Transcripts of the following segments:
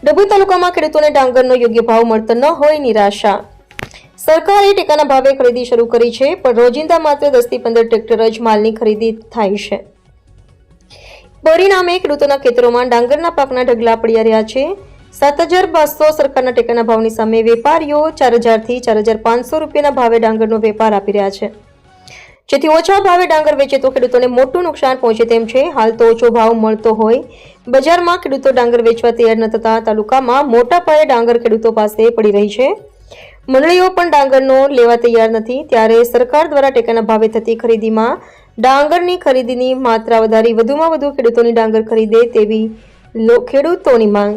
ડભોઈ તાલુકામાં ખેડૂતોને ડાંગરનો યોગ્ય ભાવ મળતો ન હોય નિરાશા। સરકારે ટેકાના ભાવે ખરીદી શરૂ કરી છે, પણ રોજિંદા માત્ર 10 થી 15 ટ્રેક્ટર જ માલની ખરીદી થાય છે। પરિણામે ખેડૂતોના ખેતરોમાં ડાંગરના પાકના ઢગલા પડ્યા રહ્યા છે। 7,200 સરકારના ટેકાના ભાવની સામે વેપારીઓ 4,000 થી 4,500 રૂપિયાના ભાવે ડાંગરનો વેપાર આપી રહ્યા છે, જેથી ઓછા ભાવે ડાંગર વેચે તો ખેડૂતોને મોટું નુકસાન પહોંચે તેમ છે। હાલ તો ઓછો ભાવ મળતો હોય બજારમાં ખેડૂતો ડાંગર વેચવા તૈયાર ન થતા તાલુકામાં મોટા પાયે ડાંગર ખેડૂતો પાસે પડી રહી છે। મંડળીઓ પણ ડાંગરનો લેવા તૈયાર નથી, ત્યારે સરકાર દ્વારા ટેકાના ભાવે થતી ખરીદીમાં ડાંગરની ખરીદીની માત્રા વધારી વધુમાં વધુ ખેડૂતોની ડાંગર ખરીદે તેવી ખેડૂતોની માંગ।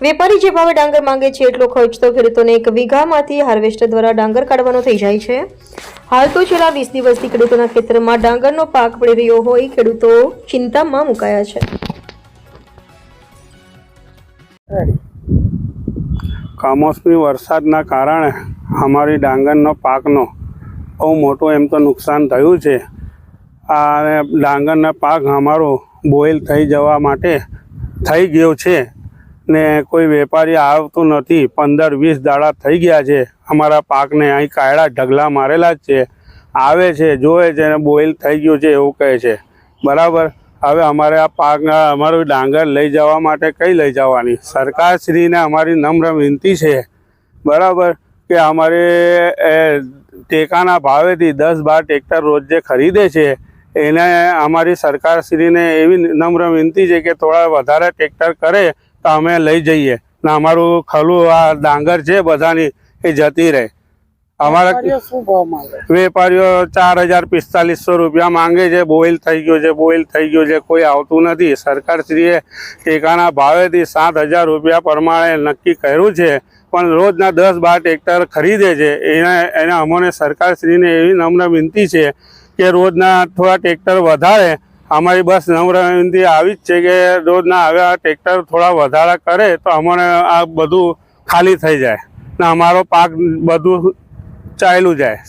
વેપારી જે ભાવે ડાંગર માંગે છે એટલો ખર્ચ તો ખેડૂતોને 1 વીઘામાંથી હાર્વેસ્ટર દ્વારા ડાંગર કાઢવાનો થઈ જાય છે। હાલ તો છેલ્લા 20 દિવસથી ખેડૂતોના ખેતરમાં ડાંગરનો પાક પડી રહ્યો હોય ખેડૂતો ચિંતામાં મુકાયા છે। કમોસમી વરસાદના કારણે અમારી ડાંગરનો પાકનો બહુ મોટું એમ તો નુકસાન થયું છે। આ ડાંગરનો પાક અમારો બોઇલ થઈ જવા માટે થઈ ગયો છે ને કોઈ વેપારી આવતું નથી। 15-20 દાડા થઈ ગયા છે અમારા પાકને। અહીં કાયડા ઢગલા મારેલા જ છે, આવે છે, જોવે છે ને બોઇલ થઈ ગયું છે એવું કહે છે, બરાબર। હવે અમારે આ પાકના અમારું ડાંગર લઈ જવા માટે કઈ લઈ જવાની? સરકારશ્રીને અમારી નમ્ર વિનંતી છે, બરાબર, કે અમારે ટેકાના ભાવેથી 10-12 ટ્રેક્ટર રોજ જે ખરીદે છે એને અમારી સરકારશ્રીને એવી નમ્ર વિનંતી છે કે થોડા વધારે ટ્રેક્ટર કરે તો અમે લઈ જઈએ ને અમારું ખલું આ ડાંગર છે બધાની એ જતી રહે। અમારા વેપારીઓ 4,045 રૂપિયા માંગે છે। બોઇલ થઈ ગયો છે, બોઇલ થઈ ગયો છે, કોઈ આવતું નથી। સરકારશ્રીએ ટેકાના ભાવેથી 7,000 રૂપિયા પ્રમાણે નક્કી કર્યું છે, પણ રોજના 10-12 ટ્રેક્ટર ખરીદે છે। એને અમને સરકારશ્રીને એવી નમ્ર વિનંતી છે કે રોજના થોડા ટ્રેક્ટર વધારે। અમારી બસ નમ્ર વિનંતી આવી જ છે કે રોજના હવે ટ્રેક્ટર થોડા વધારા કરે તો અમને આ બધું ખાલી થઈ જાય ને અમારો પાક બધું ચાલ્યું જાય।